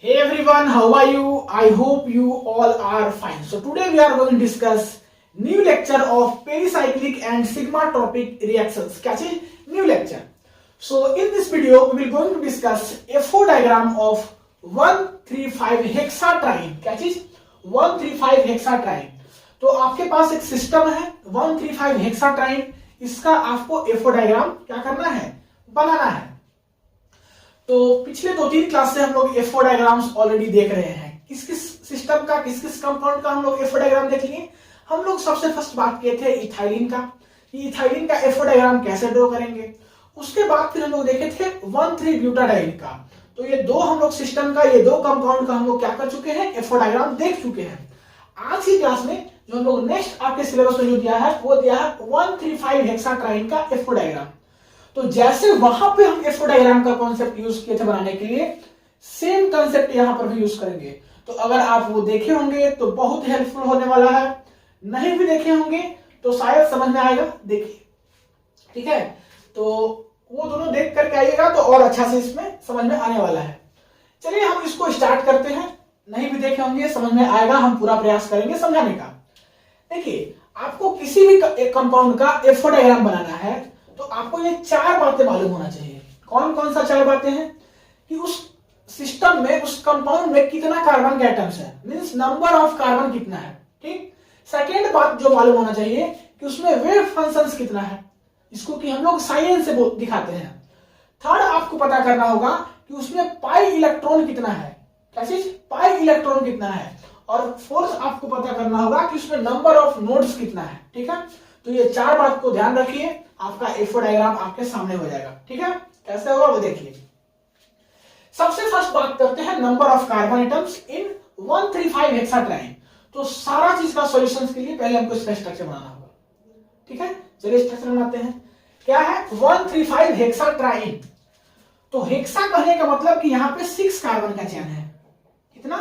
Hey everyone, how are you? I hope you all are fine. So today we are going to discuss new lecture of pericyclic and sigmatropic reactions. क्या चीज? New lecture. So in this video we will going to discuss FO diagram of 135 hexatriene. क्या चीज? 135 hexatriene. तो आपके पास एक system है 135 hexatriene. इसका आपको FO डायग्राम क्या करना है? बनाना है. तो पिछले 2-3 क्लास से हम लोग एफओ डायग्राम्स ऑलरेडी देख रहे हैं. किस किस सिस्टम का, किस किस कंपाउंड का हम लोग एफओ डायग्राम देख लिए. हम लोग सबसे फर्स्ट बात किए थे इथाइलिन का, कि इथाइलिन का एफओ डायग्राम कैसे ड्रॉ करेंगे. उसके बाद फिर हम लोग देखे थे 1,3 ब्यूटाडाइन का. तो ये दो हम लोग सिस्टम का, ये दो कंपाउंड का हम लोग क्या कर चुके हैं, एफओ डायग्राम देख चुके हैं. आज की क्लास में जो हम लोग नेक्स्ट आपके सिलेबस में जो दिया है वो दिया है 135 हेक्साट्राइन का एफओ डायग्राम. तो जैसे वहां पे हम एफओ डायग्राम का कॉन्सेप्ट यूज किए थे बनाने के लिए, सेम कॉन्सेप्ट यहां पर भी यूज करेंगे. तो अगर आप वो देखे होंगे तो बहुत हेल्पफुल होने वाला है. नहीं भी देखे होंगे तो शायद समझ में आएगा. देखिए, ठीक है. तो वो दोनों देख करके आइएगा तो और अच्छा से इसमें समझ में आने वाला है. चलिए हम इसको स्टार्ट करते हैं. नहीं भी देखे होंगे, समझ में आएगा, हम पूरा प्रयास करेंगे समझाने का. देखिए, आपको किसी भी कंपाउंड का एफओ डायग्राम बनाना है तो आपको ये 4 बातें मालूम होना चाहिए. कौन कौन सा 4 बातें हैं? कि उस सिस्टम में, उस कंपाउंड में कितना कार्बन के एटम्स है, मींस नंबर ऑफ कार्बन कितना है. ठीक. सेकेंड बात जो मालूम होना चाहिए कि उसमें वेव फंक्शंस कितना है, इसको कि हम लोग साइन से दिखाते हैं. थर्ड आपको पता करना होगा कि उसमें पाई इलेक्ट्रॉन कितना है. क्या चीज? पाई इलेक्ट्रॉन कितना है. और फोर्थ आपको पता करना होगा कि उसमें नंबर ऑफ नोड्स कितना है. ठीक है. तो ये 4 बात को ध्यान रखिए, आपका एफओ डायग्राम आपके सामने हो जाएगा. ठीक है. कैसे होगा वो देखिए. सबसे फर्स्ट बात करते हैं number of carbon atoms in 135 हेक्साट्राइन. तो सारा चीज का सॉल्यूशंस के लिए पहले हमको इसका स्ट्रक्चर बनाना होगा. ठीक है. चलिए स्ट्रक्चर बनाते हैं. क्या है? 135 हेक्साट्राइन. तो हेक्सा कहने का मतलब कि यहां पे 6 कार्बन का चयन है. कितना?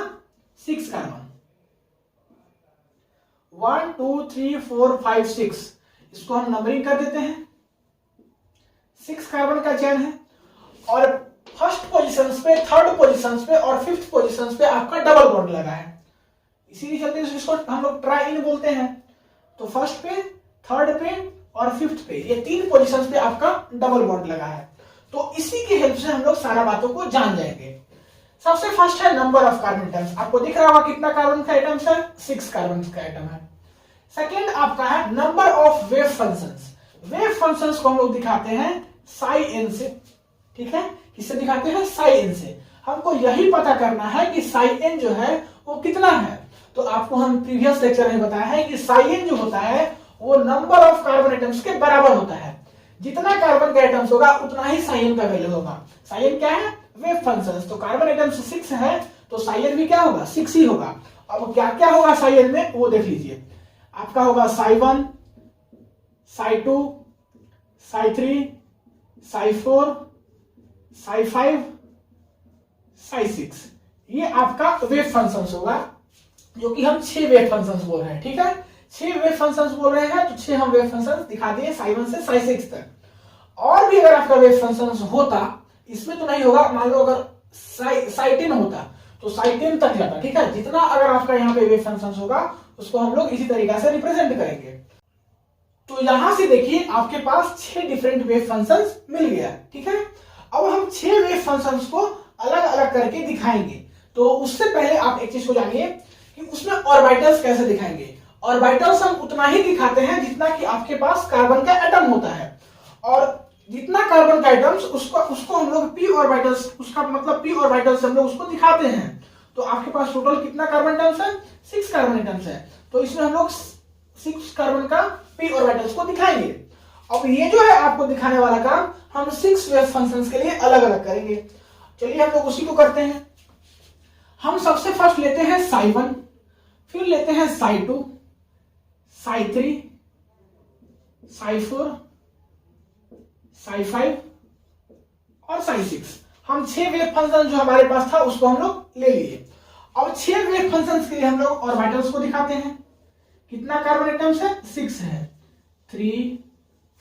6 कार्बन. 1 2 3 4 5 6. इसको हम नंबरिंग कर देते हैं. 6 कार्बन का चयन है. और फर्स्ट पोजीशंस पे, थर्ड पोजीशंस पे और फिफ्थ पोजीशंस पे आपका डबल बॉन्ड लगा है. इसीलिए चलते इसको हम लोग ट्राइन बोलते हैं. तो फर्स्ट पे, थर्ड पे और फिफ्थ पे, ये 3 पोजीशंस पे आपका डबल बॉन्ड लगा है. तो इसी की हेल्प से हम लोग सारा बातों को जान जाएंगे. सबसे फर्स्ट है नंबर ऑफ कार्बन एटम्स. आपको दिख रहा होगा कितना कार्बन का एटम्स है? 6 कार्बन का एटम है. सेकेंड आपका है number of wave functions. Wave functions को हम लोग दिखाते हैं साई एन से. ठीक है. किससे दिखाते हैं? साई एन से. हमको यही पता करना है कि साई एन जो है वो कितना है. तो आपको हम प्रीवियस लेक्चर में बताया है कि साई एन जो होता है वो नंबर ऑफ कार्बन एटम्स के बराबर होता है. जितना कार्बन का एटम्स होगा उतना ही साई एन का वैल्यू होगा. साई एन क्या है? Wave functions. तो कार्बन एटम्स 6 है तो साई एन भी क्या होगा? 6 ही होगा. अब क्या क्या होगा साई एन में वो देख लीजिए. आपका होगा साई 1, साई 2, साई 3, साई 4, साई 5, साई 6. ये आपका वेव फंक्शंस होगा, जो कि हम 6 वेव फंक्शंस बोल रहे हैं. ठीक है. 6 वेव फंक्शंस बोल रहे हैं तो 6 हम वेव फंक्शंस दिखा दिए साई 1 से साई 6 तक. और भी अगर आपका वेव फंक्शंस होता, इसमें तो नहीं होगा, मान लो अगर साई 10 होता तो साई 10 तक जाता. ठीक है. जितना अगर आपका यहाँ पे वेव फंक्शंस होगा उसको हम लोग इसी तरीका से रिप्रेजेंट करेंगे. तो यहां से देखिए आपके पास 6 डिफरेंट वेव फंक्शंस मिल गया. ठीक है. अब हम 6 वेव फंक्शंस को अलग अलग करके दिखाएंगे. तो उससे पहले आप एक चीज को जानिए कि उसमें ऑर्बिटल्स कैसे दिखाएंगे. ऑर्बिटल्स हम उतना ही दिखाते हैं जितना कि आपके पास कार्बन का एटम होता है. और जितना कार्बन का एटम्स उसको हम लोग p ऑर्बिटल्स, उसका मतलब p ऑर्बिटल्स हम लोग उसको दिखाते हैं. तो आपके पास टोटल कितना कार्बन एटम्स है? 6 कार्बन एटम्स है. तो इसमें हम लोग 6 कार्बन का p ऑर्बिटल्स को दिखाएंगे. अब ये जो है आपको दिखाने वाला काम हम 6 वेव फंक्शंस के लिए अलग अलग करेंगे. चलिए हम लोग उसी को करते हैं. हम सबसे फर्स्ट लेते हैं साई 1, फिर लेते हैं साई 2, साई 3, साई 4, साई 5 और साई 6. हम 6 वेव फंक्शन जो हमारे पास था उसको हम लोग ले लिए. अब 6 वेव फंक्शंस के लिए हम लोग ऑर्बिटल्स को दिखाते हैं. कितना कार्बन एटम्स है? 6 है. 3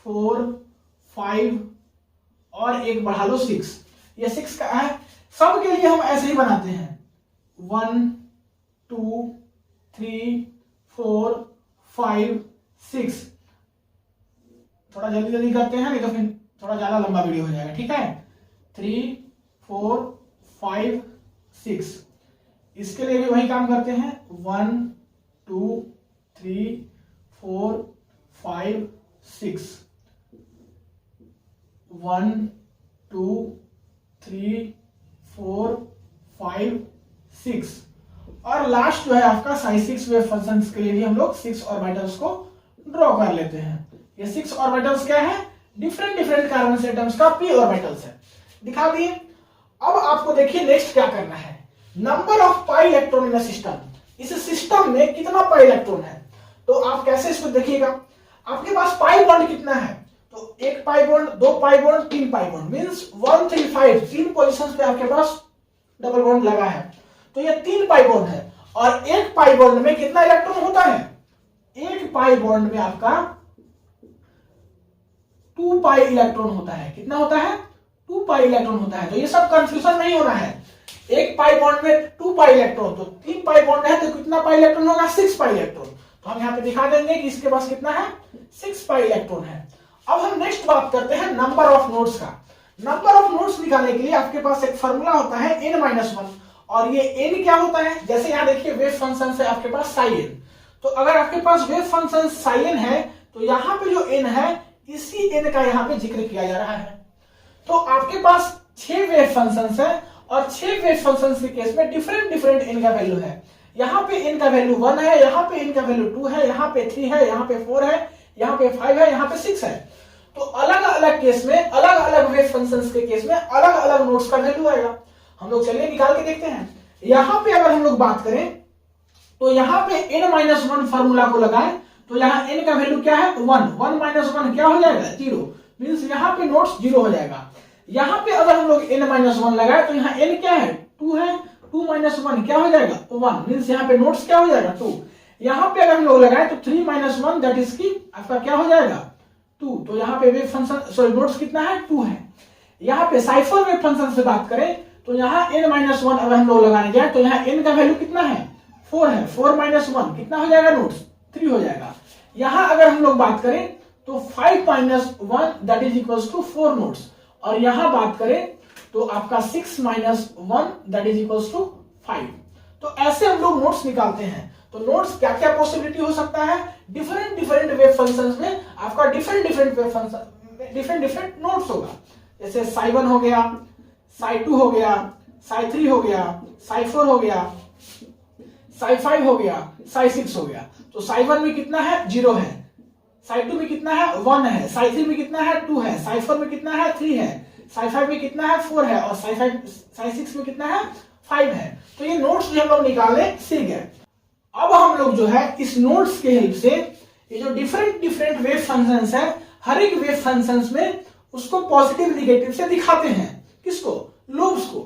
4 5 और एक बढ़ा लो 6. ये 6 का है. सब के लिए हम ऐसे ही बनाते हैं. 1 2 3 4 5 6। थोड़ा जल्दी जल्दी करते हैं, नहीं तो फिर थोड़ा ज्यादा लंबा वीडियो हो जाएगा, ठीक है। 3 4 5 6। इसके लिए भी वही काम करते हैं, 1 2 3 4 5 6। 1 2 3 4 5 6। और लास्ट जो है आपका साइज 6 वेव फंक्शंस के लिए भी हम लोग 6 ऑर्बिटल्स को ड्रॉ कर लेते हैं। ये 6 ऑर्बिटल्स क्या है, डिफरेंट डिफरेंट कार्बन एटम्स का p ऑर्बिटल्स है, दिखा दिए। अब आपको देखिए नेक्स्ट क्या करना है, number of pi electron in system. इस सिस्टम में कितना पाई इलेक्ट्रॉन है, तो आप कैसे इसको देखिएगा। आपके पास पाई बॉन्ड कितना है, तो 1 pi bond, 2 pi bond, 3 pi bond, means 1 3 5, 3 positions पे आपके पास डबल बॉन्ड लगा है, तो ये 3 पाई बॉन्ड है। और 1 पाई बॉन्ड में कितना इलेक्ट्रॉन होता है, 1 पाई बॉन्ड में आपका 2 पाई इलेक्ट्रॉन होता है। कितना होता है, 2 पाई इलेक्ट्रॉन होता है। तो ये सब कंफ्यूजन नहीं होना है, 1 पाई बॉन्ड में 2 पाई इलेक्ट्रॉन, तो 3 पाई बॉन्ड है तो कितना पाई इलेक्ट्रॉन होगा, 6 पाई इलेक्ट्रॉन। तो हम यहाँ पे दिखा देंगे कि इसके पास कितना है, 6 पाई इलेक्ट्रॉन है। अब हम नेक्स्ट बात करते हैं नंबर ऑफ नोड्स का। नंबर ऑफ नोड्स निकालने के लिए आपके पास एक फॉर्मूला होता है n-1, और ये n क्या होता है, जैसे यहाँ देखिए वेव फंक्शन है आपके पास psi n। तो अगर आपके पास वेव फंक्शन psi n है तो यहाँ पे जो n है इसी n का यहाँ पे जिक्र किया जा रहा है। तो आपके पास 6 वेव फंक्शंस है और 6 वेव फंक्शंस के केस में डिफरेंट डिफरेंट n का वैल्यू है। यहाँ पे n का वैल्यू 1 है, यहाँ पे n का वैल्यू 2 है, यहाँ पे 3 है, यहाँ पे 4 है, यहाँ पे 5 है, यहाँ पे 6 है। तो अलग अलग केस में, अलग अलग वेव फंक्शंस के केस में अलग अलग नोड्स का वैल्यू आएगा। हम लोग चलिए निकाल के देखते हैं। यहाँ पे अगर हम लोग बात करें तो यहाँ पे n-1 फॉर्मूला को लगाएं तो यहाँ n का वैल्यू क्या है, 1 1 क्या हो जाएगा, 0, मींस यहाँ पे नोट्स 0 हो जाएगा। यहाँ पे अगर हम लोग n-1 लगाए तो यहाँ n क्या है, 2 है, 2 - 1 क्या हो जाएगा, 1, मींस यहाँ पे नोट्स क्या हो जाएगा, 2। यहाँ पे अगर हम लोग लगाए तो 3 - 1 दैट इज की आपका क्या हो जाएगा, 2। तो यहाँ पे वेव फंक्शन सॉरी नोट्स कितना है, 2 है। यहाँ पे साइफर वेव फंक्शन से बात करें तो यहाँ n-1 अगर हम लोग लगाने जाए तो यहाँ n का वैल्यू कितना है, 4 है, 4 - 1 कितना हो जाएगा, नोट्स 3 हो जाएगा। यहाँ अगर हम लोग बात करें तो 5 - 1 that is equals to 4 notes, और यहाँ बात करें तो आपका 6 - 1 दैट इज इक्वल्स टू 5। तो ऐसे हम लोग नोट्स निकालते हैं। तो नोट्स क्या क्या पॉसिबिलिटी हो सकता है, डिफरेंट डिफरेंट वेव फंक्शंस में आपका different different wave function different different notes होगा। जैसे psi 1 हो गया, psi 2 हो गया, psi 3 हो गया, psi 4 हो गया, psi 5 हो गया, psi 6 हो गया। तो psi 1 में कितना है, 0 है, psi 2 में कितना है, 1 है, psi 3 में कितना है, 2 है, psi 4 में कितना है, 3 है, psi 5 में कितना है, 4 है, और psi 6 में कितना है, 5 है। तो ये नोट्स भी हम लोग निकालने सीख गए। अब हम लोग जो है इस नोट्स के हेल्प से ये जो डिफरेंट डिफरेंट वेव फंक्शंस है, हर एक वेव फंक्शंस में उसको पॉजिटिव निगेटिव से दिखाते हैं। किसको, लोब्स को।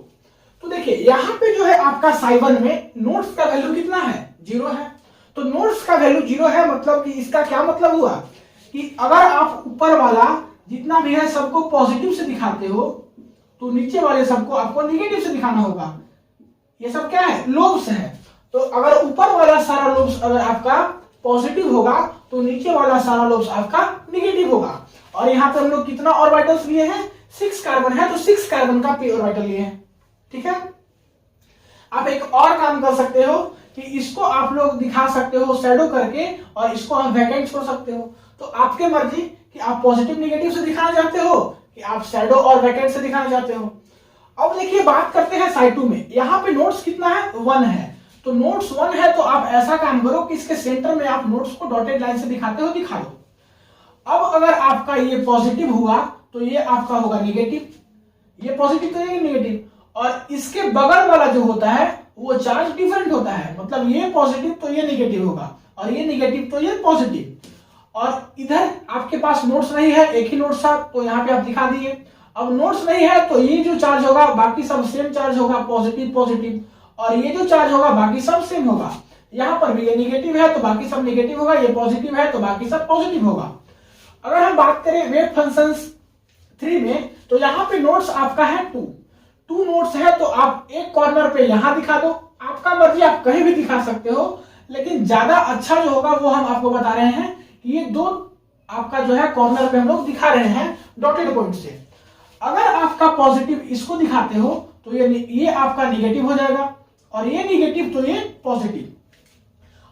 तो देखिए यहाँ पे जो है आपका psi 1 में नोट्स का वैल्यू कितना है, 0 है। तो नोट्स का वैल्यू 0 है, मतलब कि इसका क्या मतलब हुआ कि अगर आप ऊपर वाला जितना भी है सबको पॉजिटिव से दिखाते हो तो नीचे वाले सबको आपको निगेटिव से दिखाना होगा। ये सब क्या है, लोब्स है। तो अगर ऊपर वाला सारा लोब्स अगर आपका पॉजिटिव होगा तो नीचे वाला सारा लोब्स आपका निगेटिव होगा। और यहाँ पे हम लोग कितना ऑर्बिटल्स लिए हैं, 6 कार्बन है, तो 6 कार्बन का p ऑर्बिटल लिए हैं। ठीक है। आप एक और काम कर सकते हो कि इसको आप लोग दिखा सकते हो शैडो करके, और इसको आप वैकेंट छोड़ सकते हो। तो आपके मर्जी कि आप पॉजिटिव निगेटिव से दिखाना चाहते हो कि आप शैडो और वैकेंट से दिखाना चाहते हो। अब देखिए बात करते हैं psi 2 में। यहाँ पे नोट्स कितना है, 1 है। तो नोट्स 1 है तो आप ऐसा काम करो कि इसके सेंटर में आप नोट्स को डॉटेड लाइन से दिखाते हो, दिखा दो। अब अगर आपका ये पॉजिटिव हुआ तो ये आपका होगा निगेटिव, ये पॉजिटिव तो ये निगेटिव, और इसके बगल वाला जो होता है वो चार्ज डिफरेंट होता है, मतलब ये पॉजिटिव तो ये निगेटिव होगा, और ये निगेटिव तो ये पॉजिटिव। और इधर आपके पास नोट्स नहीं है, एक ही नोट्स था तो यहाँ पे आप दिखा दिए। अब नोट्स नहीं है तो ये जो चार्ज होगा बाकी सब सेम चार्ज होगा, पॉजिटिव पॉजिटिव, और ये जो चार्ज होगा बाकी सब सेम होगा। यहाँ पर भी ये निगेटिव है तो बाकी सब निगेटिव होगा, ये पॉजिटिव है तो बाकी सब पॉजिटिव होगा। अगर हम बात करें वेव फंक्शंस 3 में तो यहाँ पे नोट्स आपका है 2 नोट्स है, तो आप एक कॉर्नर पे यहां दिखा दो, आपका मर्जी, आप कहीं भी दिखा सकते हो, लेकिन ज्यादा अच्छा जो होगा वो हम आपको बता रहे हैं कि ये दो आपका जो है कॉर्नर पे हम लोग दिखा रहे हैं डॉटेड पॉइंट से। अगर आपका पॉजिटिव इसको दिखाते हो तो ये आपका निगेटिव हो जाएगा, और ये निगेटिव तो ये पॉजिटिव।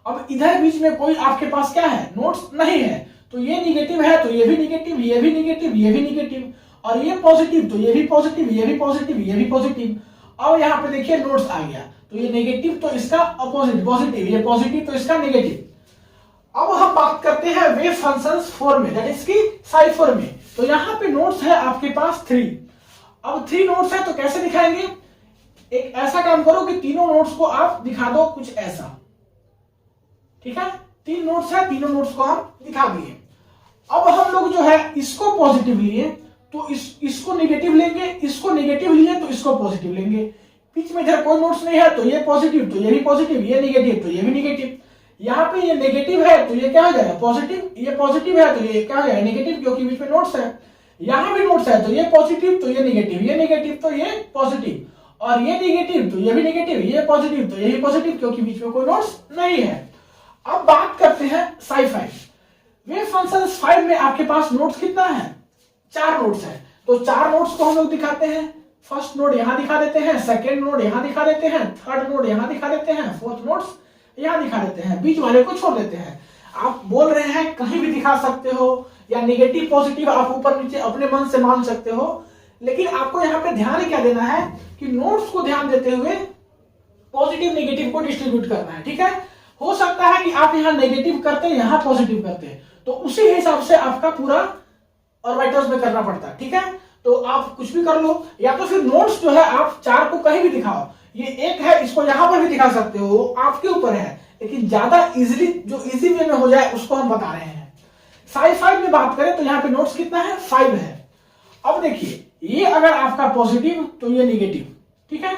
अब इधर बीच में कोई आपके पास क्या है, नोट्स नहीं है, तो ये निगेटिव है तो ये भी निगेटिव, ये भी निगेटिव, ये भी निगेटिव, और ये पॉजिटिव तो ये भी पॉजिटिव, ये भी पॉजिटिव, ये भी पॉजिटिव। अब यहाँ पे देखिए नोट्स आ गया, तो ये नेगेटिव तो इसका अपोजिट पॉजिटिव, ये पॉजिटिव तो इसका नेगेटिव। अब हम बात करते हैं वेव फंक्शंस फॉर्म में, दैट इज की साइड फॉर्म में। तो यहाँ पे नोट्स है आपके पास 3। अब 3 नोट्स है तो कैसे दिखाएंगे, एक ऐसा काम करो कि तीनों नोट्स को आप दिखा दो कुछ ऐसा, ठीक है। 3 नोट्स है, तीनों नोट्स को हम दिखा दिए। अब हम लोग जो है इसको पॉजिटिव लिए तो इसको नेगेटिव लेंगे, इसको नेगेटिव लिए तो इसको पॉजिटिव लेंगे। बीच में इधर कोई नोट्स नहीं है तो ये पॉजिटिव तो ये भी पॉजिटिव, ये निगेटिव तो ये भी निगेटिव। यहाँ पे ये नेगेटिव है तो ये क्या हो जाएगा पॉजिटिव, ये पॉजिटिव है तो ये क्या हो जाएगा नेगेटिव, क्योंकि बीच में नोट्स है। यहाँ भी नोट्स है तो ये पॉजिटिव तो ये निगेटिव, ये निगेटिव तो ये पॉजिटिव, और ये निगेटिव तो ये भी निगेटिव, ये पॉजिटिव तो ये भी पॉजिटिव, क्योंकि बीच में कोई नोट्स नहीं है। अब बात करते हैं साइड 5। वेव फंक्शन 5 में आपके पास नोट्स कितना है, 4 नोट्स है। तो 4 नोट्स को हम लोग दिखाते हैं। फर्स्ट नोड यहां दिखा देते हैं, सेकेंड नोड यहां दिखा देते हैं, थर्ड नोड यहां दिखा देते हैं, फोर्थ नोड्स यहां दिखा देते हैं, बीच वाले को छोड़ देते हैं। आप बोल रहे हैं कहीं भी दिखा सकते हो, या निगेटिव पॉजिटिव आप ऊपर नीचे अपने मन से मान सकते हो, लेकिन आपको यहाँ पे ध्यान क्या देना है कि नोट्स को ध्यान देते हुए पॉजिटिव नेगेटिव को डिस्ट्रीब्यूट करना है, ठीक है। हो सकता है कि आप यहाँ नेगेटिव करते हैं, यहाँ पॉजिटिव करते हैं, तो उसी हिसाब से आपका पूरा ऑर्बिटल्स में करना पड़ता है, ठीक है। तो आप कुछ भी कर लो, या तो फिर नोट्स जो है आप 4 को कहीं भी दिखाओ। ये एक है, इसको यहां पर भी दिखा सकते हो, आपके ऊपर है, लेकिन ज्यादा इजीली जो इजी वे में हो जाए उसको हम बता रहे हैं। साइड 5 में बात करें तो यहाँ पे नोट्स कितना है 5 है। अब देखिए ये अगर आपका पॉजिटिव तो ये निगेटिव, ठीक है,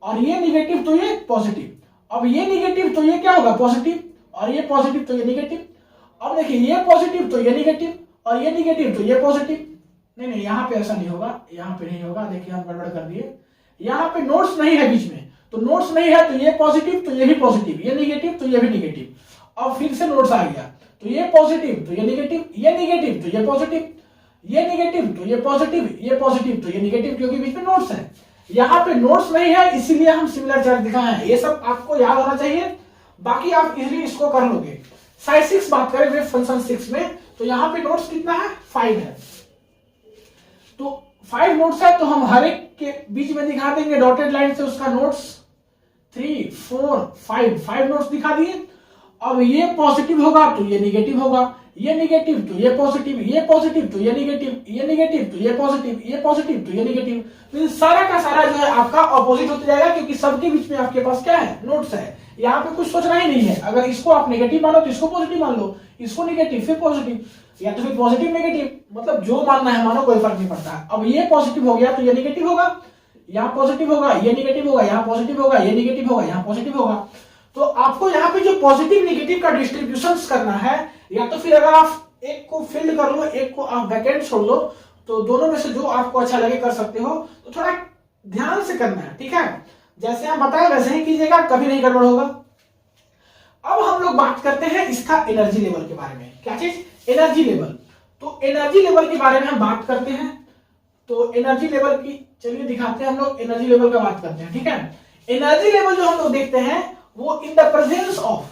और ये निगेटिव तो ये पॉजिटिव। अब ये निगेटिव तो ये क्या होगा पॉजिटिव, और ये पॉजिटिव तो ये निगेटिव। अब देखिए ये पॉजिटिव तो ये निगेटिव, और ये निगेटिव तो ये पॉजिटिव। नहीं यहाँ पे ऐसा नहीं होगा, यहाँ पे नहीं होगा, देखिए हम गड़बड़ कर दिए। यहाँ पे नोट्स नहीं है बीच में, तो नोट्स नहीं है तो ये पॉजिटिव तो ये भी पॉजिटिव, ये निगेटिव तो ये भी निगेटिव। अब फिर से नोट्स आ गया तो ये पॉजिटिव तो ये निगेटिव, ये निगेटिव तो ये पॉजिटिव, ये निगेटिव तो ये पॉजिटिव, ये पॉजिटिव तो ये निगेटिव, क्योंकि बीच में नोट्स है। यहाँ पे नोट्स नहीं है इसीलिए हम सिमिलर चार्ट दिखाए हैं। ये सब आपको याद होना चाहिए, बाकी आप इजीली इसको कर लोगे। साइड 6 बात करें वेव फंक्शन 6 में, तो यहाँ पे नोट्स कितना है 5 है। तो 5 नोट्स है तो हम हर एक के बीच में दिखा देंगे डॉटेड लाइन से उसका नोट्स 3 4 5 नोट्स दिखा दिए। अब ये पॉजिटिव होगा तो ये निगेटिव होगा, ये निगेटिव तो ये पॉजिटिव, ये पॉजिटिव तो ये निगेटिव, ये निगेटिव तो ये पॉजिटिव, ये पॉजिटिव तो ये निगेटिव। तो सारा का सारा जो है आपका ऑपोजिट होता जाएगा, क्योंकि सबके बीच में आपके पास क्या है नोट्स है। यहाँ पे कुछ सोचना ही नहीं है। अगर इसको आप नेगेटिव मानो तो इसको पॉजिटिव मान लो, इसको नेगेटिव फिर पॉजिटिव, या तो फिर पॉजिटिव नेगेटिव, मतलब जो मानना है मानो, कोई फर्क नहीं पड़ता। अब ये पॉजिटिव हो गया तो ये नेगेटिव होगा, यहाँ पॉजिटिव होगा, ये निगेटिव होगा, यहाँ पॉजिटिव होगा, ये निगेटिव होगा, यहाँ पॉजिटिव होगा। तो आपको यहाँ पे जो पॉजिटिव नेगेटिव का डिस्ट्रीब्यूशन करना है, या तो फिर अगर आप एक को फिल्ड कर लो, एक को आप वैकेंट छोड़ लो, तो दोनों में से जो आपको अच्छा लगे कर सकते हो। तो थोड़ा ध्यान से करना है, ठीक है। जैसे हम बताए वैसे ही कीजिएगा, कभी नहीं गड़बड़ होगा। अब हम लोग बात करते हैं इसका एनर्जी लेवल के बारे में। क्या चीज? Energy level. तो एनर्जी लेवल के बारे में हम बात करते हैं। तो एनर्जी लेवल की चलिए दिखाते हैं, हम लोग एनर्जी लेवल का बात करते हैं, ठीक है। एनर्जी लेवल जो हम लोग देखते हैं वो in the presence of,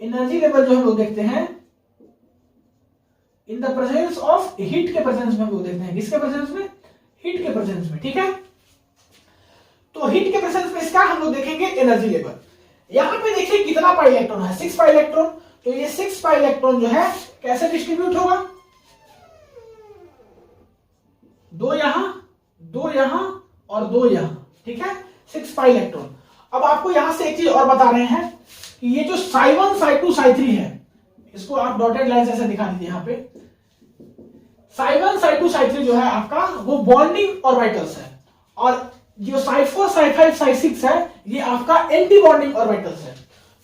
energy level जो हम लोग देखते हैं in the presence of heat के प्रेजेंस में हम लोग देखते हैं। किसके प्रेजेंस में? हीट के प्रेजेंस में, ठीक है। तो हीट के प्रेजेंस में इसका हम लोग देखेंगे एनर्जी लेवल। यहां पे देखिए कितना पाई इलेक्ट्रॉन है, 6 पाई इलेक्ट्रॉन। तो ये 6 पाई इलेक्ट्रॉन जो है कैसे डिस्ट्रीब्यूट होगा, 2 यहां, 2 यहां और 2 यहां, ठीक है, 6 पाई इलेक्ट्रॉन। अब आपको यहां से एक चीज और बता रहे हैं कि ये जो psi1 psi2 psi3 है, इसको आप डॉटेड लाइन ऐसे दिखा दीजिए। यहाँ पे psi1 psi2 psi3 जो है आपका वो बॉन्डिंग ऑर्बिटल्स है, और जो psi4 psi5 psi6 है ये आपका एंटी बॉन्डिंग ऑर्बिटल्स है।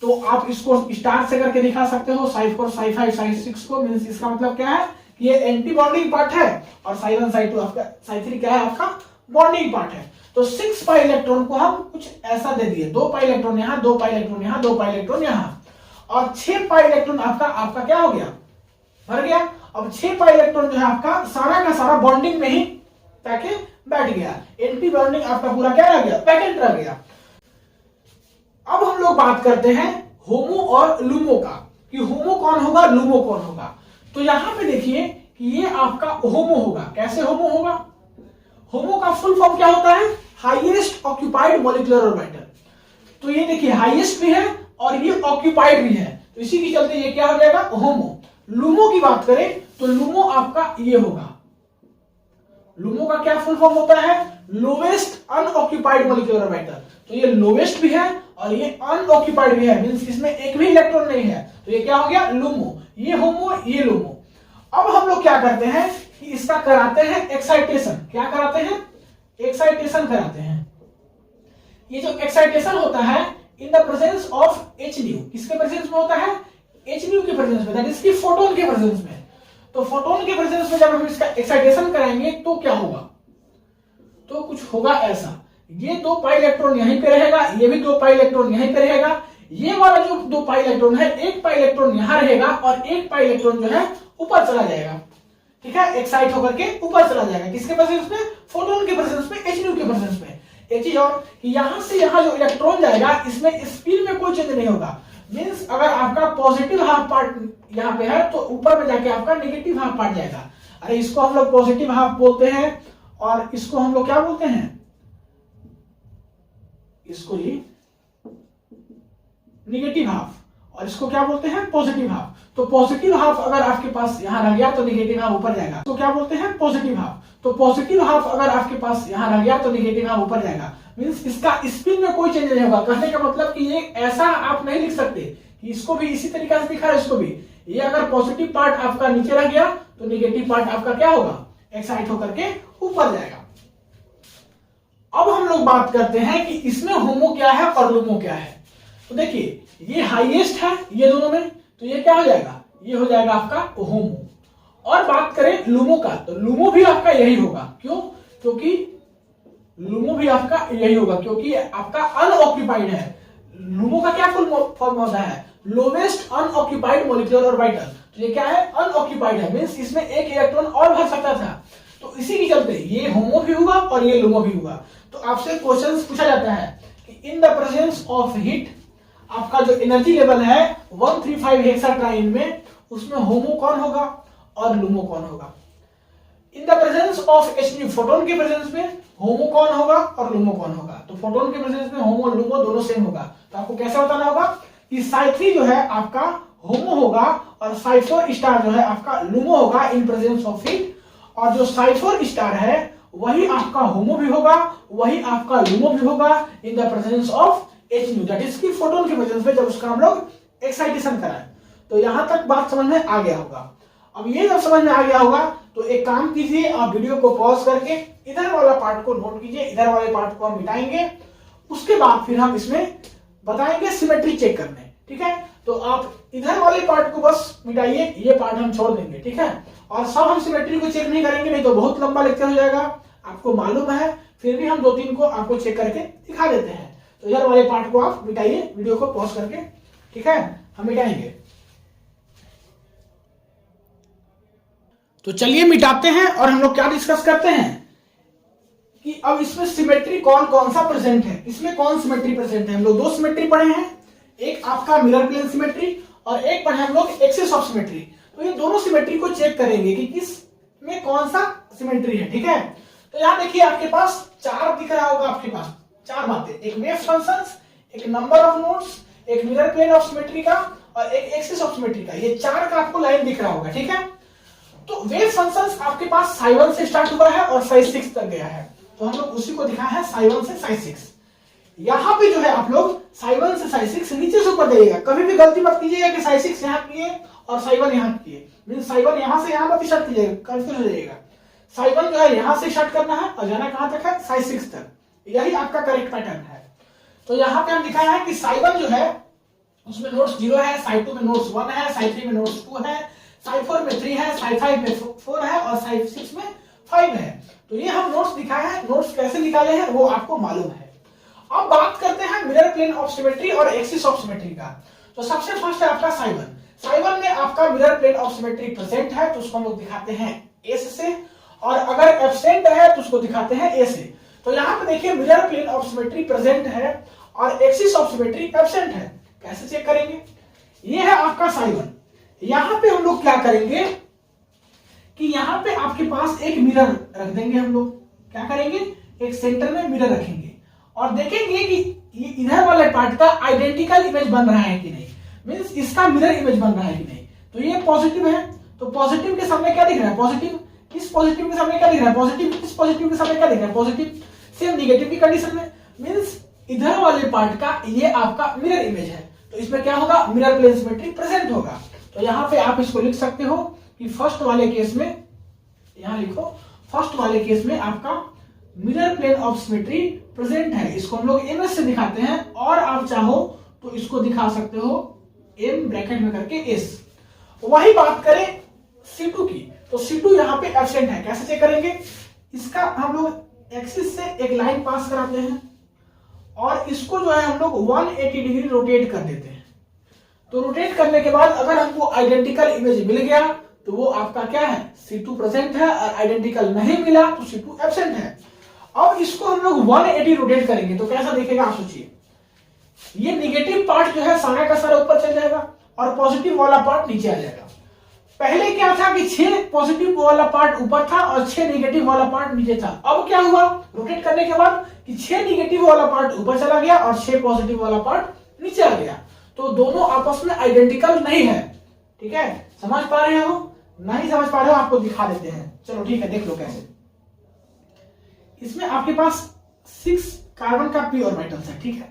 तो आप इसको स्टार से करके दिखा सकते हो psi4 psi5 psi6 को। इसका मतलब क्या है कि ये एंटी बॉन्डिंग पार्ट है, और psi1 psi2 आपका psi3 क्या है आपका बॉन्डिंग पार्ट है। तो 6 पाई इलेक्ट्रॉन को हम कुछ ऐसा दे दिए, 2 पाई इलेक्ट्रॉन यहाँ, 2 पाई इलेक्ट्रॉन यहाँ, 2 पाई इलेक्ट्रॉन यहाँ, और 6 पाई इलेक्ट्रॉन आपका क्या हो गया, भर गया। अब 6 पाई इलेक्ट्रॉन जो है आपका सारा का सारा बॉन्डिंग में ही जाके बैठ गया, एंटी बॉन्डिंग आपका पूरा क्या रह गया, वैकेंट रह गया। अब हम लोग बात करते हैं होमो और लूमो का, कि होमो कौन होगा, लूमो कौन होगा। तो यहां पे देखिए कि ये आपका होमो होगा। कैसे होमो होगा, होमो का फुल फॉर्म क्या होता है, हाईएस्ट ऑक्यूपाइड मॉलिक्यूलर ऑर्बिटल। तो ये देखिए हाईएस्ट भी है और ये ऑक्यूपाइड भी है, तो इसी के चलते ये क्या हो जाएगा, होमो। लूमो की बात करें तो लूमो आपका ये होगा, लूमो का क्या फुल फॉर्म होता है, लोवेस्ट अनऑक्यूपाइड मॉलिक्यूलर ऑर्बिटल। तो ये लोवेस्ट भी है और ये अनऑक्यूपाइड भी है, मींस इसमें एक भी इलेक्ट्रॉन नहीं है, तो ये क्या हो गया, लूमो। ये होमो, ये लूमो। अब हम लोग क्या करते हैं कि इसका कराते हैं एक्साइटेशन। क्या कराते हैं, एक्साइटेशन कराते हैं। ये जो एक्साइटेशन होता है in the presence of Hν, किसके प्रेजेंस में होता है, Hν के प्रेजेंस में, दैट इज की फोटोन के प्रेजेंस में। तो फोटोन के प्रेजेंस में जब हम इसका एक्साइटेशन कराएंगे तो क्या होगा, तो कुछ होगा ऐसा, ये 2 पाई इलेक्ट्रॉन यहीं पे रहेगा, ये भी 2 पाई इलेक्ट्रॉन यहीं पे रहेगा, ये वाला जो 2 पाई इलेक्ट्रॉन है 1 पाई इलेक्ट्रॉन यहां रहेगा और 1 पाई इलेक्ट्रॉन जो है ऊपर चला जाएगा, ठीक है, एक्साइट होकर के ऊपर चला जाएगा, किसके प्रेजेंस में, फोटोन के प्रेजेंस में, Hν के प्रेजेंस में। एक चीज और कि यहां से यहां जो इलेक्ट्रॉन जाएगा इसमें स्पिन में कोई चेंज नहीं होगा, मींस अगर आपका पॉजिटिव हाफ पार्ट यहाँ पे है तो ऊपर में जाके आपका नेगेटिव हाफ पार्ट जाएगा। अरे इसको हम लोग पॉजिटिव हाफ बोलते हैं और इसको हम लोग क्या बोलते हैं, इसको ये नेगेटिव हाफ, और इसको क्या बोलते हैं, पॉजिटिव हाफ। तो पॉजिटिव हाफ अगर आपके पास यहां रह गया तो नेगेटिव हाफ ऊपर जाएगा, तो क्या बोलते हैं, पॉजिटिव हाफ। तो पॉजिटिव हाफ अगर आपके पास यहां रह गया तो नेगेटिव हाफ ऊपर जाएगा, मींस इसका स्पिन में कोई चेंज नहीं होगा। कहने का मतलब कि ये ऐसा आप नहीं लिख सकते कि इसको भी इसी तरीके से दिखा है, इसको भी, ये अगर पॉजिटिव पार्ट आपका नीचे रह गया तो नेगेटिव पार्ट आपका क्या होगा, एक्साइट होकर के ऊपर जाएगा। अब हम लोग बात करते हैं कि इसमें होमो क्या है और लूमो क्या है। तो देखिए ये हाईएस्ट है ये दोनों में, तो ये क्या हो जाएगा, ये हो जाएगा आपका होमो। और बात करें लूमो का, तो लूमो भी आपका यही होगा। क्यों, क्योंकि लूमो भी आपका यही होगा क्योंकि आपका अनऑक्यूपाइड है। लूमो का क्या फुल फॉर्म होता है, लोवेस्ट अनऑक्यूपाइड मॉलिक्यूलर ऑर्बिटल। तो ये क्या है, अनऑक्यूपाइड है, मींस इसमें एक इलेक्ट्रॉन और भर सकता था, तो इसी के चलते ये होमो भी हुआ और ये लूमो भी हुआ। तो आपसे क्वेश्चन पूछा जाता है कि in the presence of heat, आपका जो एनर्जी लेवल है 135 हेक्साट्राइन में, उसमें होमो कौन होगा और लूमो कौन होगा। In the presence of Hν, photon के प्रेजेंस में होमो कौन होगा और लूमो कौन होगा। तो फोटोन के प्रेजेंस में होमो और लूमो दोनों सेम होगा। तो आपको कैसे बताना होगा कि Ψ3 जो है आपका होमो होगा और Ψ4 स्टार जो है आपका लूमो होगा इन प्रेजेंस ऑफ हीट, और जो Ψ4 स्टार है वही आपका होमो भी होगा, वही आपका लूमो भी होगा in the presence of Hν, that is की फोटोन के प्रेजेंस में, जब उसका हम लोग एक्साइटेशन कराएं। तो यहां तक बात समझ में आ गया होगा। अब ये जब समझ में आ गया होगा तो एक काम कीजिए, आप वीडियो को पॉज करके इधर वाला पार्ट को नोट कीजिए, इधर वाले पार्ट को हम मिटाएंगे, उसके बाद फिर हम इसमें बताएंगे सिमेट्री चेक करने, ठीक है। तो आप इधर वाले पार्ट को बस मिटाइए, ये पार्ट हम छोड़ देंगे, ठीक है। और सब हम सिमेट्री को चेक नहीं करेंगे, नहीं तो बहुत लंबा लेक्चर हो जाएगा, आपको मालूम है, फिर भी हम 2-3 को आपको चेक करके दिखा देते हैं। तो इधर वाले पार्ट को आप मिटाइए वीडियो को पॉज करके, ठीक है, हम मिटाएंगे। तो चलिए मिटाते हैं और हम लोग क्या डिस्कस करते हैं कि अब इसमें सिमेट्री कौन कौन सा प्रेजेंट है, इसमें कौन सिमेट्री प्रेजेंट है। हम लोग 2 सिमेट्री पढ़े हैं, एक आपका मिरर प्लेन सिमेट्री और एक पढ़े हम लोग एक्सिस ऑफ सिमेट्री। तो ये दोनों सिमेट्री को चेक करेंगे कि किस में कौन सा सिमेट्री है, ठीक है। तो यहां देखिए आपके पास 4 दिख रहा होगा, आपके पास 4 बातें, एक वेव फंक्शंस, एक नंबर ऑफ नोड्स, एक मिरर प्लेन ऑफ सिमेट्री का और एक एक्सिस ऑफ सिमेट्री का, ये 4 का आपको लाइन दिख रहा होगा, ठीक है। तो वेव फंक्शंस आपके पास Ψ1 से स्टार्ट हुआ है और Ψ6 तक गया है, तो हम लोग उसी को दिखाया है Ψ1 से Ψ6। यहां पे जो है आप लोग Ψ1 से Ψ6 नीचे से ऊपर जाइएगा, कभी भी गलती मत कीजिएगा कि Ψ6 यहां किए और Ψ1 यहां किए, मींस Ψ1 यहां से यहां मत स्टार्ट कीजिएगा, कंफ्यूज हो जाइएगा। Ψ1 जो है यहां से स्टार्ट करना है और जाना कहां तक है, Ψ6 तक, यही आपका करेक्ट पैटर्न है। तो यहां पे हम दिखाया है कि Ψ1 जो है उसमें नोड्स 0 है, Ψ2 में नोड्स 1 है, Ψ3 में नोड्स 2 है, Ψ4 में 3 है, Ψ5 में 4 है और Ψ6 में 5 है। तो ये हम नोट्स दिखाए हैं, नोट्स कैसे निकाले हैं वो आपको मालूम है। अब बात करते हैं मिरर प्लेन ऑफ सिमेट्री और एक्सिस ऑफ सिमेट्री का। तो सबसे फर्स्ट है आपका साइवन। साइवन में आपका mirror plane of symmetry present है तो उसको हम लोग दिखाते हैं एस से, और अगर एब्सेंट है तो उसको दिखाते हैं ए से। तो यहाँ पे देखिए mirror plane of symmetry present है और एक्सिस ऑफ सिमेट्री एब्सेंट है। कैसे चेक करेंगे? ये है आपका साइवन। यहाँ पे हम लोग क्या करेंगे कि यहाँ पे आपके पास एक मिरर रख देंगे। हम लोग क्या करेंगे, एक सेंटर में मिरर रखेंगे और देखेंगे कि ये इधर वाले पार्ट का आइडेंटिकल इमेज बन रहा है कि नहीं, मींस इसका मिरर इमेज बन रहा है कि नहीं। तो ये पॉजिटिव है, तो पॉजिटिव के सामने क्या दिख रहा है, पॉजिटिव। इस पॉजिटिव के सामने क्या दिख रहा है, पॉजिटिव। इस पॉजिटिव के सामने क्या दिख रहा है, पॉजिटिव। सेम निगेटिव की कंडीशन में मींस इधर वाले पार्ट का ये आपका मिरर इमेज है, तो इसमें क्या होगा, मिरर प्लेन सिमेट्री प्रेजेंट होगा। तो यहाँ पे आप इसको लिख सकते हो कि फर्स्ट वाले केस में, यहाँ लिखो फर्स्ट वाले केस में आपका mirror plane of symmetry present है। इसको हम लोग एम से दिखाते हैं, और आप चाहो तो इसको दिखा सकते हो एम ब्रैकेट में करके एस। वही बात करें C2 की, तो C2 यहाँ पे एब्सेंट है। कैसे चेक करेंगे, इसका हम लोग एक्सिस से एक लाइन पास कराते हैं और इसको जो है हम लोग 180 डिग्री रोटेट कर देते हैं। तो रोटेट करने के बाद अगर हमको आइडेंटिकल इमेज मिल गया तो वो आपका क्या है, C2 प्रेजेंट है, और आइडेंटिकल नहीं मिला तो C2 एब्सेंट है। अब इसको हम लोग 180 रोटेट करेंगे तो कैसा दिखेगा आप सोचिए। ये निगेटिव पार्ट जो है सारा का सारा ऊपर चल जाएगा और पॉजिटिव वाला पार्ट नीचे आ जाएगा। पहले क्या था कि 6 पॉजिटिव वाला पार्ट ऊपर था और 6 निगेटिव वाला पार्ट नीचे था। अब क्या हुआ रोटेट करने के बाद कि 6 निगेटिव वाला पार्ट ऊपर चला गया और 6 पॉजिटिव वाला पार्ट नीचे आ गया। तो दोनों आपस में आइडेंटिकल नहीं है। ठीक है, समझ पा रहे हो? नहीं समझ पा रहे हो, आपको दिखा देते हैं। चलो ठीक है, देख लो कैसे। इसमें आपके पास 6 कार्बन का p ऑर्बिटल्स है। ठीक है,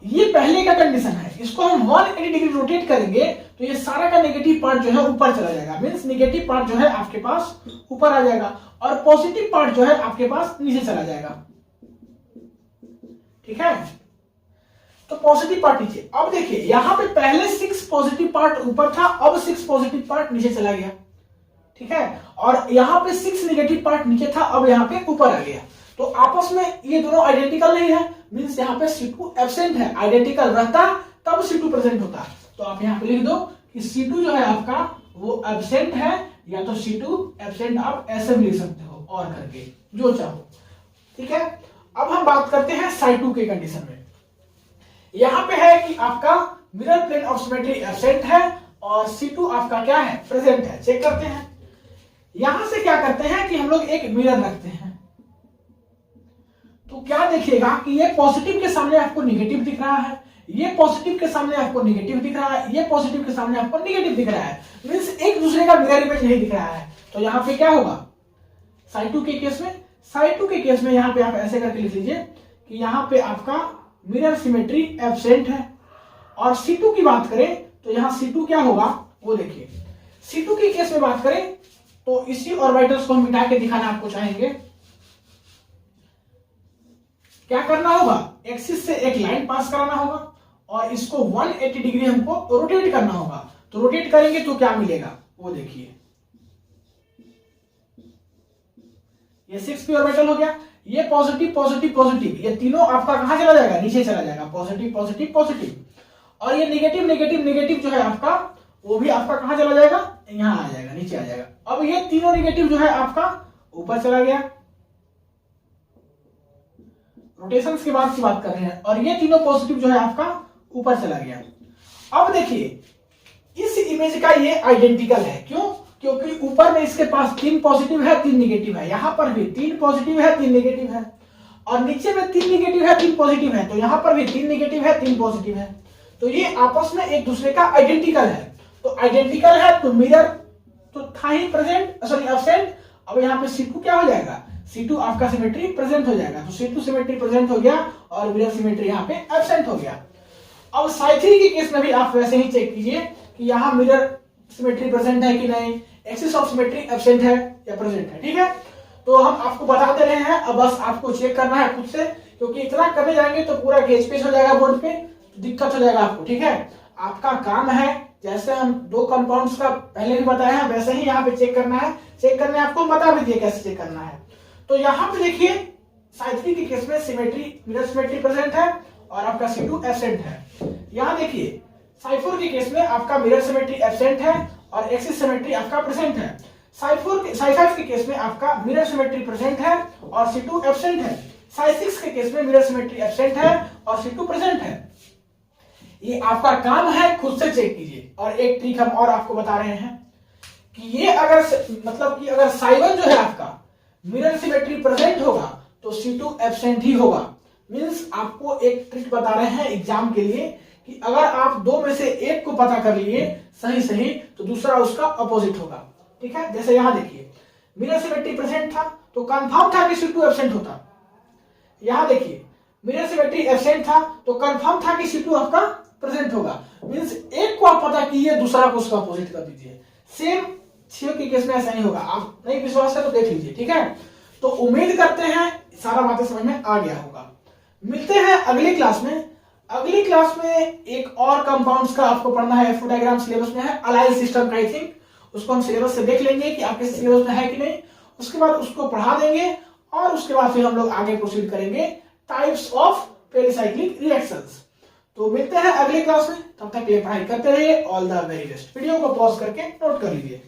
ये पहले का कंडीशन है। इसको हम 180 डिग्री रोटेट करेंगे तो ये सारा का नेगेटिव पार्ट जो है ऊपर चला जाएगा, मींस नेगेटिव पार्ट जो है आपके पास ऊपर आ जाएगा और पॉजिटिव पार्ट जो है आपके पास नीचे चला जाएगा। ठीक है, तो पॉजिटिव पार्ट नीचे। अब देखिए यहां पे पहले 6 पॉजिटिव पार्ट ऊपर था, अब 6 पॉजिटिव पार्ट नीचे चला गया। ठीक है, और यहां पे 6 नेगेटिव पार्ट नीचे था, अब यहां पे ऊपर आ गया। तो आपस में ये दोनों आइडेंटिकल नहीं है, मींस यहाँ पे C2 एब्सेंट है। आइडेंटिकल रहता तब C2 प्रेजेंट होता। तो आप यहाँ पे लिख दो कि C2 जो है आपका वो एब्सेंट है, या तो C2 एब्सेंट आप ऐसे भी लिख सकते हो और करके जो चाहो। ठीक है, अब हम बात करते हैं Psi2 के कंडीशन में। यहाँ पे है कि आपका mirror plane of symmetry absent है और C2 आपका क्या है, प्रेजेंट है। चेक करते हैं। यहां से क्या करते हैं कि हम लोग एक मिरर रखते हैं, तो क्या देखिएगा कि ये पॉजिटिव के सामने आपको निगेटिव दिख रहा है, ये पॉजिटिव के सामने आपको निगेटिव दिख रहा है, ये पॉजिटिव के सामने आपको निगेटिव दिख रहा है, मींस एक दूसरे का मिरर इमेज नहीं दिख रहा है। तो यहाँ पे क्या होगा Psi2 के केस में, Psi2 के केस में यहाँ पे आप ऐसे करके लिख लीजिए कि यहाँ पे आपका मिरर सिमेट्री एब्सेंट है। और C2 की बात करें तो यहाँ C2 क्या होगा वो देखिए। C2 के केस में बात करें तो इसी ऑर्बिटल्स को हम मिटा के दिखाना आपको चाहेंगे। क्या करना होगा, एक्सिस से एक लाइन पास कराना होगा और इसको 180 डिग्री हमको रोटेट करना होगा। तो रोटेट करेंगे तो क्या मिलेगा वो देखिए। ये 6p ऑर्बिटल हो गया, ये पॉजिटिव पॉजिटिव पॉजिटिव, ये तीनों आपका कहां चला जाएगा, नीचे चला जाएगा। पॉजिटिव पॉजिटिव पॉजिटिव, और ये नेगेटिव नेगेटिव नेगेटिव जो है आपका वो भी आपका कहां चला जाएगा, यहां आ जाएगा, नीचे आ जाएगा। अब ये तीनों नेगेटिव जो है आपका ऊपर चला गया, रोटेशन के बाद की बात कर रहे हैं, और ये तीनों पॉजिटिव जो है आपका ऊपर चला गया। अब देखिए इस इमेज का ये आइडेंटिकल है, क्यों, क्योंकि ऊपर में इसके पास 3 पॉजिटिव है 3 नेगेटिव है, यहां पर भी 3 पॉजिटिव है 3 नेगेटिव है, और नीचे में 3 नेगेटिव है 3 पॉजिटिव है, तो यहां पर भी 3 नेगेटिव है 3 पॉजिटिव है। तो ये आपस में एक दूसरे का आइडेंटिकल है। तो आइडेंटिकल है तो मिरर तो था ही प्रेजेंट, सॉरी एब्सेंट। अब यहाँ पे C2 क्या हो जाएगा, C2 आपका सिमेट्री प्रेजेंट हो जाएगा। तो C2 सिमेट्री प्रेजेंट हो गया और मिरर सिमेट्री यहाँ पे एब्सेंट हो गया। अब Psi3 के केस में भी आप वैसे ही चेक कीजिए कि यहाँ मिरर सिमेट्री प्रेजेंट है कि नहीं, एक्सिस ऑफ सिमेट्री एब्सेंट है या प्रेजेंट है। ठीक है, तो हम आपको बता दे रहे हैं, अब बस आपको चेक करना है खुद से, क्योंकि इतना करने जाएंगे तो पूरा गेज पेज हो जाएगा बोर्ड पे, दिक्कत हो जाएगा आपको। ठीक है, आपका काम है जैसे हम दो कंपाउंड्स का पहले भी बताया है वैसे ही यहाँ पे चेक करना है। चेक करने आपको बता भी दिए कैसे चेक करना है। तो यहाँ पे देखिए साइक्लिक के केस में सिमेट्री मिरर सिमेट्री प्रेजेंट है और आपका C2 एब्सेंट है। यहाँ देखिए साइफोर के केस में आपका मिरर सिमेट्री एब्सेंट है और एक्सिस सिमेट्री आपका प्रेजेंट है। साइ5 के केस में आपका मिरर सिमेट्री प्रेजेंट है और C2 एब्सेंट है। साइ6 के केस में मिरर सिमेट्री एब्सेंट है और C2 प्रेजेंट है। ये आपका काम है, खुद से चेक कीजिए। और एक ट्रिक हम और आपको बता रहे हैं कि ये अगर मतलब कि अगर साइ1 जो है आपका मिरर सिमेट्री प्रेजेंट होगा तो C2 एब्सेंट ही होगा। मींस आपको एक ट्रिक बता रहे हैं एग्जाम के लिए कि अगर आप दो में से एक को पता कर लिए सही तो दूसरा उसका अपोजिट होगा। ठीक है, जैसे यहां देखिए मिरर सिमेट्री प्रेजेंट था तो कंफर्म था कि C2 एब्सेंट होता। यहां देखिए मिरर सिमेट्री एब्सेंट था तो कंफर्म था कि C2 आपका प्रेजेंट होगा। मींस एक को आप पता कीजिए, दूसरा को उसका अपोजिट कर दीजिए। सेम CO के केस में ऐसा नहीं होगा। आप नहीं विश्वास है तो देख लीजिए। ठीक है, तो उम्मीद करते हैं सारा बातें समझ में आ गया होगा। मिलते हैं अगली क्लास में। अगली क्लास में एक और कंपाउंड्स का आपको पढ़ना है। FO डायग्राम सिलेबस में है, अलाइल सिस्टम का आई थिंक। उसको हम सिलेबस से देख लेंगे कि आपके सिलेबस में है कि नहीं। उसके बाद उसको पढ़ा देंगे और उसके बाद फिर हम लोग आगे प्रोसीड करेंगे टाइप्स ऑफ पेरिसाइक्लिक रिएक्शंस। तो मिलते हैं अगली क्लास में, तब तक के लिए पढ़ाई करते रहिए। All the very best. Video को पॉज करके नोट कर लीजिए।